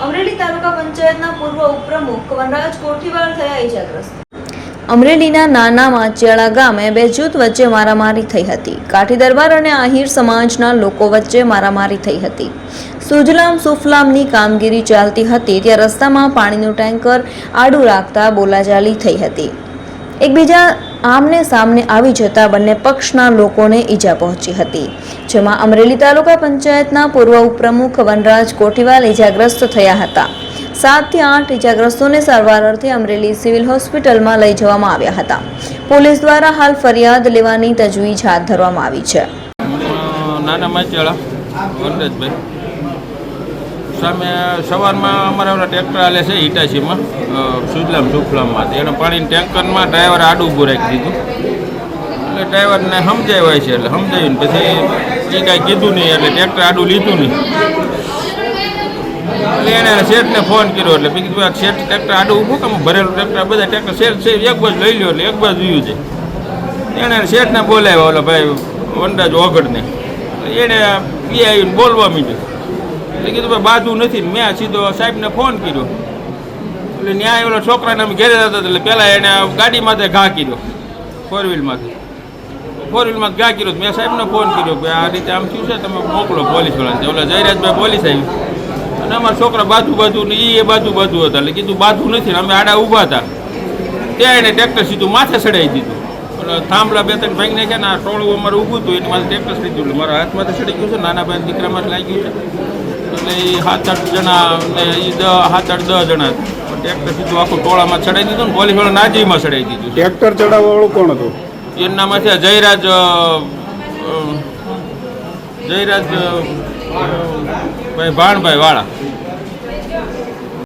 અમરેલી તાલુકા પંચાયતના પૂર્વ ઉપપ્રમુખ વનરાજ કોઠીવાલ થયા ઇજાગ્રસ્ત। અમરેલીના નાના માચિયાળા ગામે બે જૂથ વચ્ચે મારામારી થઈ હતી। કાઠી દરબાર અને આહિર સમાજના લોકો વચ્ચે મારામારી થઈ હતી। સુજલામ સુફલામની કામગીરી ચાલતી હતી ત્યાં રસ્તામાં પાણીનું ટેન્કર આડું રાખતા બોલાચાલી થઈ હતી। એકબીજા આમને સામને આવી જતા બંને પક્ષના લોકોને ઈજા પહોંચી હતી, જેમાં અમરેલી તાલુકા પંચાયતના પૂર્વ ઉપપ્રમુખ વનરાજ કોઠીવાલ ઈજાગ્રસ્ત થયા હતા। 7 થી 8 ઈજાગ્રસ્તોને સારવાર અર્થે અમરેલી સિવિલ હોસ્પિટલમાં લઈ જવામાં આવ્યા હતા। પોલીસ દ્વારા હાલ ફરિયાદ લેવાની તજવીજ હાથ ધરવામાં આવી છે। નાના માચિયાળા વનરાજભાઈ સામે સવારમાં અમારા ઓલા ટ્રેક્ટર આલે છે હિટાચીમાં સુજલામ સુફલામમાં એને પાણીની ટેન્કરમાં ડ્રાઈવર આડું ઊભું રાખી દીધું। એટલે ડ્રાઈવરને સમજાવ્યા છે, એટલે સમજાવીને પછી એ કાંઈ કીધું નહીં, એટલે ટ્રેક્ટર આડું લીધું નહીં। એટલે એણે શેઠને ફોન કર્યો, એટલે મેં કીધું શેઠ ટ્રેક્ટર આડું ઊભું કેમ ભરેલું ટ્રેક્ટર બધા ટ્રેક્ટર શેઠ એક બાજુ લઈ લો, એટલે એક બાજુ જોયું છે। એણે શેઠને બોલાવ્યા ઓલા ભાઈ વનરાજ ઓગળને, એણે એ આવીને બોલવા માંડ્યું। એટલે કીધું ભાઈ બાજુ નથી ને મેં સીધો સાહેબને ફોન કર્યો। એટલે ન્યાય ઓલા છોકરાને અમે ઘેરે જતા એટલે પહેલાં એને ગાડીમાંથી ઘા કર્યો, ફોર વ્હીલમાં ઘા કર્યો। મેં સાહેબને ફોન કર્યો કે આ રીતે આમ થયું છે, તમે મોકલો પોલીસવાળાને। ઓલા જયરાજભાઈ પોલીસ આવી અને અમારા છોકરા બાજુ ને એ બાજુ હતા। એટલે કીધું બાજુ નથી ને અમે આડા ઊભા હતા ત્યાં એને ટ્રેક્ટર સીધું માથે ચડાવી દીધું। એટલે થાંભલા 2-3 ભાઈ નાખ્યા ને આ ટોળું અમારે ઊભું હતું એની માથે ટ્રેક્ટર ચડી ગયું, મારા હાથમાંથી ચડી ગયું છે, નાના ભાઈ દીકરામાં લાગી ગયું છે। એટલે એ 7-8 જણા ને એ 7-8-10 જણા ટ્રેક્ટર સીધું આખું ટોળામાં ચડાવી દીધું ને પોલીસવાળા નાજીમાં ચડાવી દીધું। ટ્રેક્ટર ચડાવવાવાળું કોણ હતું? એનું નામ છે જયરાજ ભાઈ ભાણભાઈ વાળા।